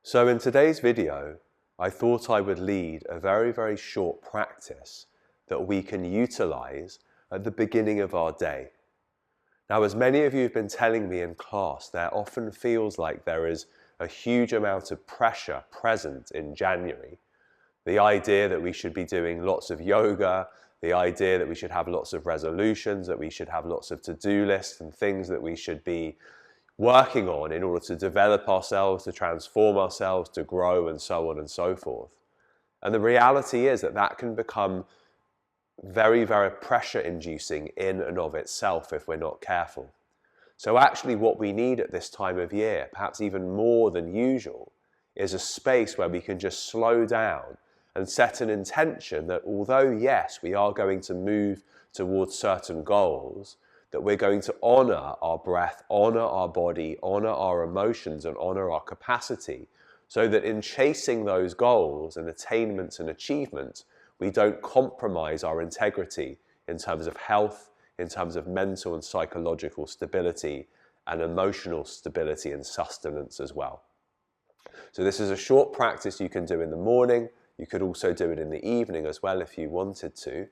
So in today's video, I thought I would lead a very short practice that we can utilize at the beginning of our day. Now, as many of you have been telling me in class, there often feels like there is a huge amount of pressure present in January. The idea that we should be doing lots of yoga, the idea that we should have lots of resolutions, that we should have lots of to-do lists and things that we should be working on in order to develop ourselves, to transform ourselves, to grow, and so on and so forth. And the reality is that that can become very pressure inducing in and of itself if we're not careful. So actually what we need at this time of year, perhaps even more than usual, is a space where we can just slow down and set an intention that although yes, we are going to move towards certain goals, that we're going to honor our breath, honor our body, honor our emotions, and honor our capacity, so that in chasing those goals and attainments and achievements, we don't compromise our integrity in terms of health, in terms of mental and psychological stability, and emotional stability and sustenance as well. So this is a short practice you can do in the morning. You could also do it in the evening as well if you wanted to.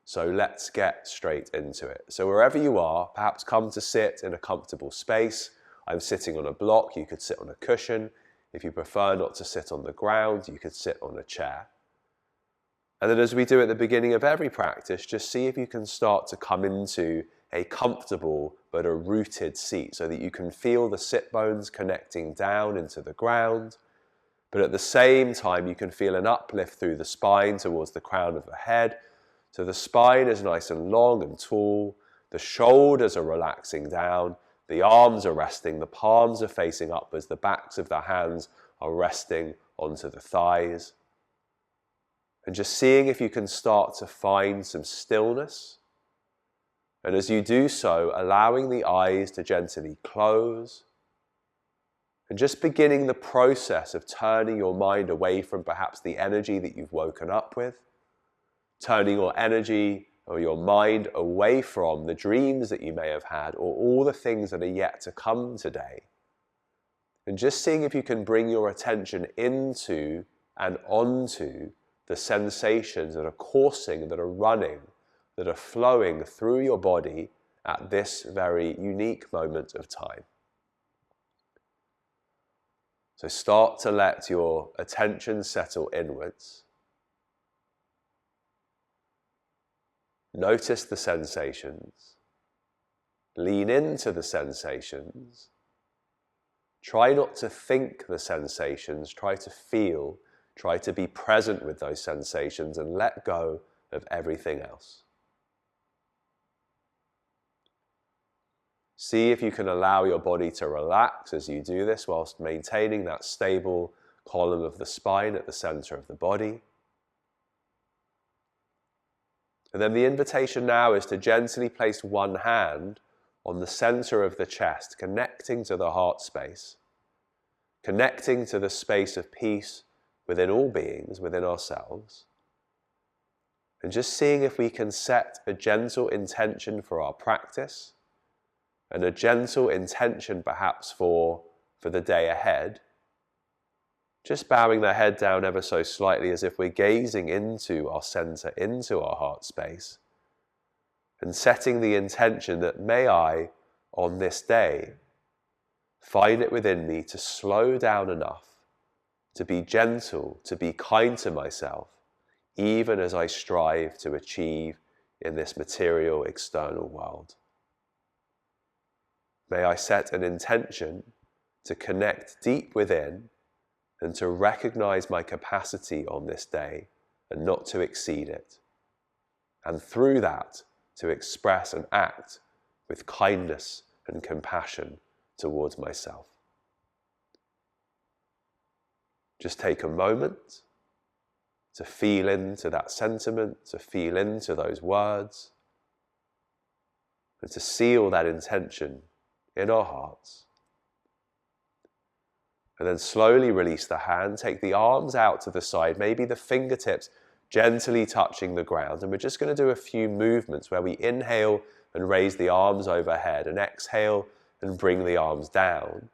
So let's get straight into it. So wherever you are, perhaps come to sit in a comfortable space. I'm sitting on a block, you could sit on a cushion. If you prefer not to sit on the ground, you could sit on a chair. And then as we do at the beginning of every practice, just see if you can start to come into a comfortable but a rooted seat so that you can feel the sit bones connecting down into the ground. But at the same time, you can feel an uplift through the spine towards the crown of the head. So the spine is nice and long and tall, the shoulders are relaxing down, the arms are resting, the palms are facing upwards, the backs of the hands are resting onto the thighs. And just seeing if you can start to find some stillness. And as you do so, allowing the eyes to gently close. And just beginning the process of turning your mind away from perhaps the energy that you've woken up with. Turning your energy or your mind away from the dreams that you may have had or all the things that are yet to come today. And just seeing if you can bring your attention into and onto the sensations that are coursing, that are running, that are flowing through your body at this very unique moment of time. So start to let your attention settle inwards. Notice the sensations. Lean into the sensations. Try not to think the sensations, try to feel, try to be present with those sensations and let go of everything else. See if you can allow your body to relax as you do this whilst maintaining that stable column of the spine at the center of the body. And then the invitation now is to gently place one hand on the center of the chest, connecting to the heart space, connecting to the space of peace within all beings, within ourselves. And just seeing if we can set a gentle intention for our practice and a gentle intention perhaps for the day ahead. Just bowing the head down ever so slightly as if we're gazing into our center, into our heart space, and setting the intention that may I, on this day, find it within me to slow down enough, to be gentle, to be kind to myself, even as I strive to achieve in this material external world. May I set an intention to connect deep within and to recognize my capacity on this day and not to exceed it. And through that, to express and act with kindness and compassion towards myself. Just take a moment to feel into that sentiment, to feel into those words, and to seal that intention in our hearts. And then slowly release the hand, take the arms out to the side, maybe the fingertips gently touching the ground. And we're just going to do a few movements where we inhale and raise the arms overhead and exhale and bring the arms down.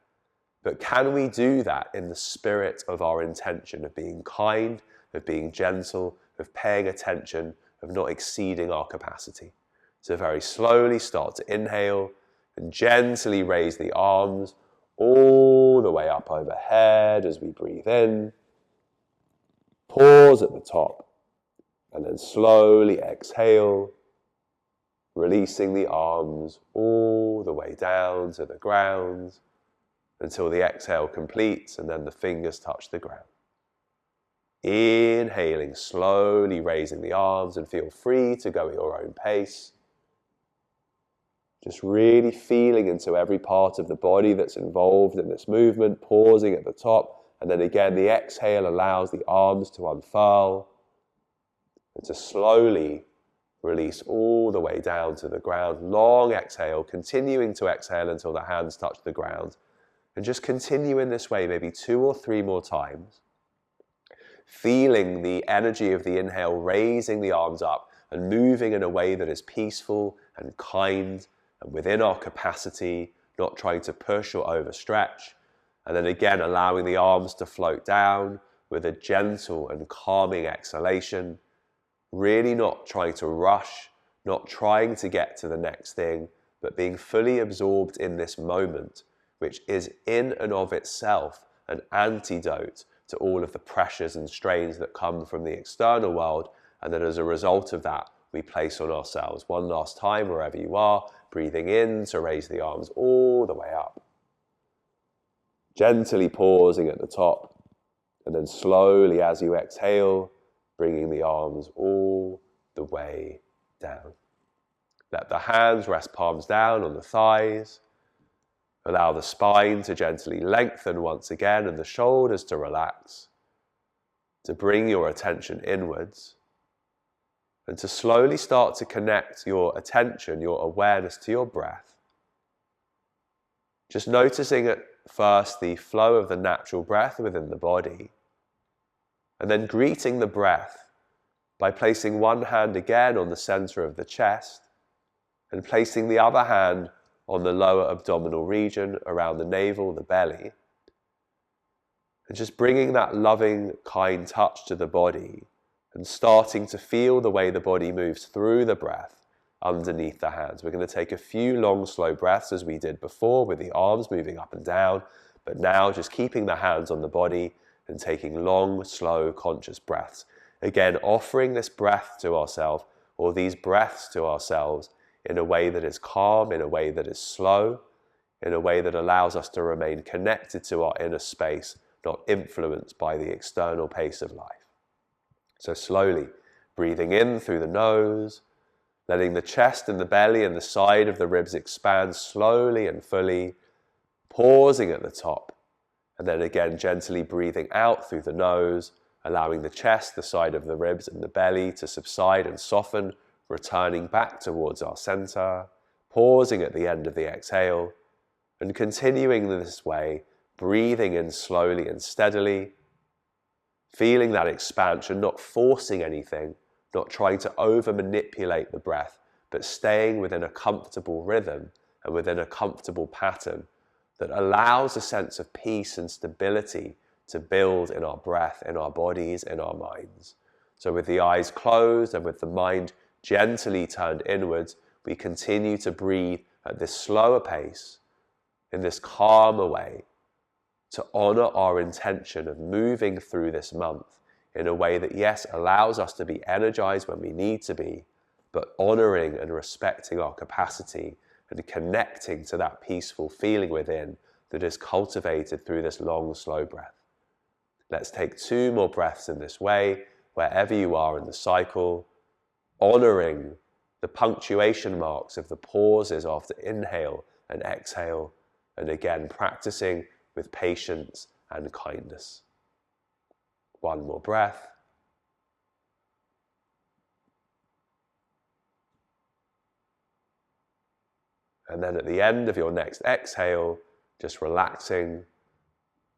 But can we do that in the spirit of our intention of being kind, of being gentle, of paying attention, of not exceeding our capacity? So very slowly start to inhale and gently raise the arms all the way up overhead as we breathe in. Pause at the top and then slowly exhale, releasing the arms all the way down to the ground until the exhale completes and then the fingers touch the ground. Inhaling, slowly raising the arms, and feel free to go at your own pace. Just really feeling into every part of the body that's involved in this movement, pausing at the top, and then again the exhale allows the arms to unfurl and to slowly release all the way down to the ground. Long exhale, continuing to exhale until the hands touch the ground. And just continue in this way, maybe 2 or 3 more times. Feeling the energy of the inhale, raising the arms up and moving in a way that is peaceful and kind and within our capacity, not trying to push or overstretch. And then again, allowing the arms to float down with a gentle and calming exhalation. Really not trying to rush, not trying to get to the next thing, but being fully absorbed in this moment, which is in and of itself an antidote to all of the pressures and strains that come from the external world, and that as a result of that, we place on ourselves. One last time, wherever you are, breathing in to raise the arms all the way up. Gently pausing at the top, and then slowly as you exhale, bringing the arms all the way down. Let the hands rest palms down on the thighs. Allow the spine to gently lengthen once again and the shoulders to relax. To bring your attention inwards. And to slowly start to connect your attention, your awareness to your breath. Just noticing at first the flow of the natural breath within the body. And then greeting the breath by placing one hand again on the center of the chest and placing the other hand on the lower abdominal region around the navel, the belly. And just bringing that loving, kind touch to the body and starting to feel the way the body moves through the breath underneath the hands. We're going to take a few long, slow breaths as we did before with the arms moving up and down, but now just keeping the hands on the body and taking long, slow, conscious breaths. Again, offering this breath to ourselves, or these breaths to ourselves, in a way that is calm, in a way that is slow, in a way that allows us to remain connected to our inner space, not influenced by the external pace of life. So slowly, breathing in through the nose, letting the chest and the belly and the side of the ribs expand slowly and fully, pausing at the top. And then again, gently breathing out through the nose, allowing the chest, the side of the ribs, and the belly to subside and soften, returning back towards our center, pausing at the end of the exhale, and continuing this way, breathing in slowly and steadily, feeling that expansion, not forcing anything, not trying to over-manipulate the breath, but staying within a comfortable rhythm and within a comfortable pattern that allows a sense of peace and stability to build in our breath, in our bodies, in our minds. So with the eyes closed and with the mind gently turned inwards, we continue to breathe at this slower pace, in this calmer way, to honor our intention of moving through this month in a way that, yes, allows us to be energized when we need to be, but honoring and respecting our capacity and connecting to that peaceful feeling within that is cultivated through this long, slow breath. Let's take 2 more breaths in this way, wherever you are in the cycle, honoring the punctuation marks of the pauses after inhale and exhale, and again practicing with patience and kindness. 1 more breath. And then at the end of your next exhale, just relaxing,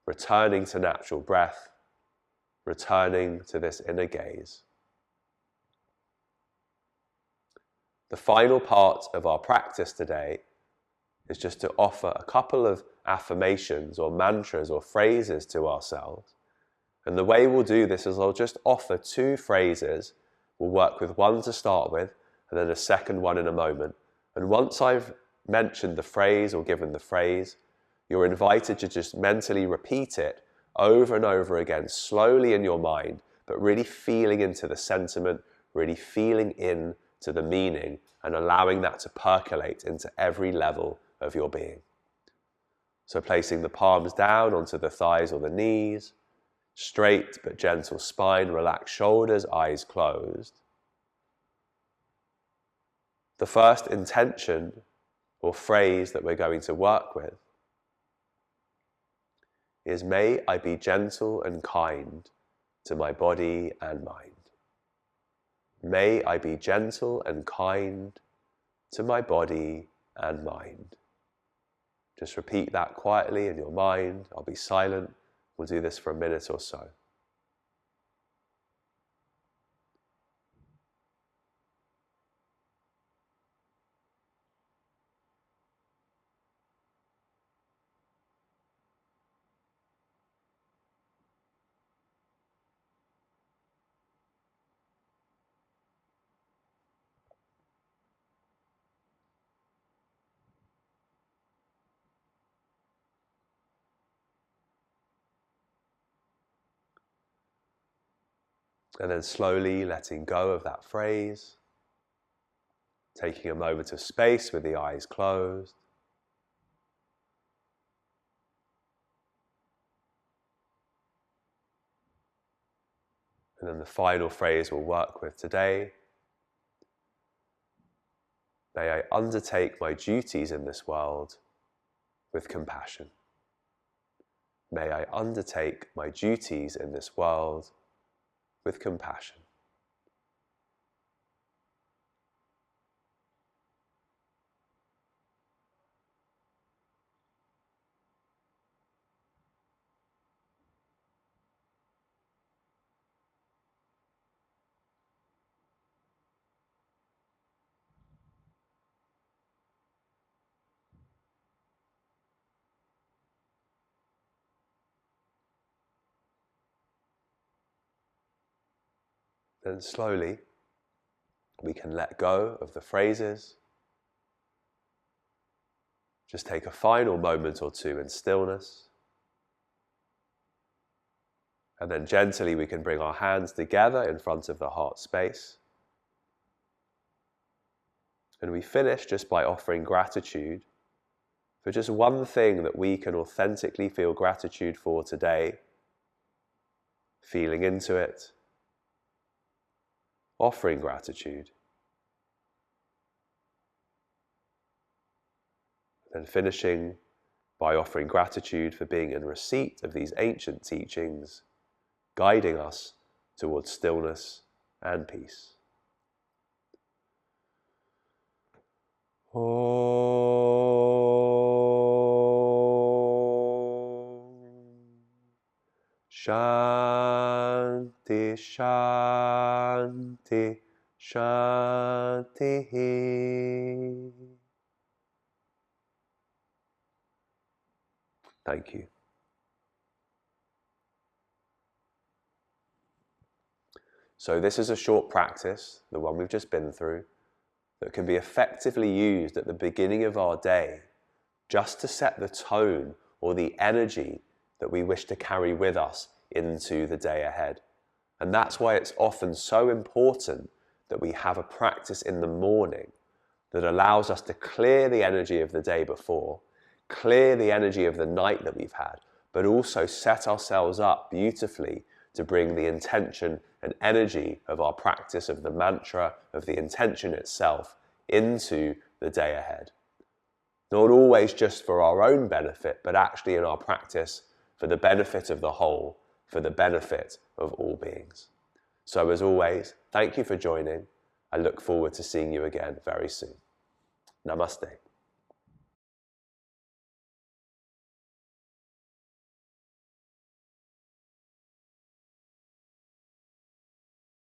returning to natural breath, returning to this inner gaze. The final part of our practice today is just to offer a couple of affirmations or mantras or phrases to ourselves. And the way we'll do this is I'll just offer 2 phrases. We'll work with one to start with, and then a second one in a moment. And once I've mentioned the phrase or given the phrase, you're invited to just mentally repeat it over and over again, slowly in your mind, but really feeling into the sentiment, really feeling into the meaning, and allowing that to percolate into every level of your being. So placing the palms down onto the thighs or the knees, straight but gentle spine, relaxed shoulders, eyes closed. The first intention or phrase that we're going to work with is, may I be gentle and kind to my body and mind. May I be gentle and kind to my body and mind. Just repeat that quietly in your mind. I'll be silent. We'll do this for a minute or so. And then slowly letting go of that phrase, taking a moment of space with the eyes closed. And then the final phrase we'll work with today, may I undertake my duties in this world with compassion. May I undertake my duties in this world with compassion. Then slowly we can let go of the phrases. Just take a final moment or 2 in stillness. And then gently we can bring our hands together in front of the heart space. And we finish just by offering gratitude for just one thing that we can authentically feel gratitude for today, feeling into it, offering gratitude. Then finishing by offering gratitude for being in receipt of these ancient teachings, guiding us towards stillness and peace. Shanti, Shanti, Shanti. Thank you. So this is a short practice, the one we've just been through, that can be effectively used at the beginning of our day just to set the tone or the energy that we wish to carry with us into the day ahead. And that's why it's often so important that we have a practice in the morning that allows us to clear the energy of the day before, clear the energy of the night that we've had, but also set ourselves up beautifully to bring the intention and energy of our practice, of the mantra, of the intention itself into the day ahead. Not always just for our own benefit, but actually in our practice for the benefit of the whole, for the benefit of all beings. So as always, thank you for joining. I look forward to seeing you again very soon. Namaste.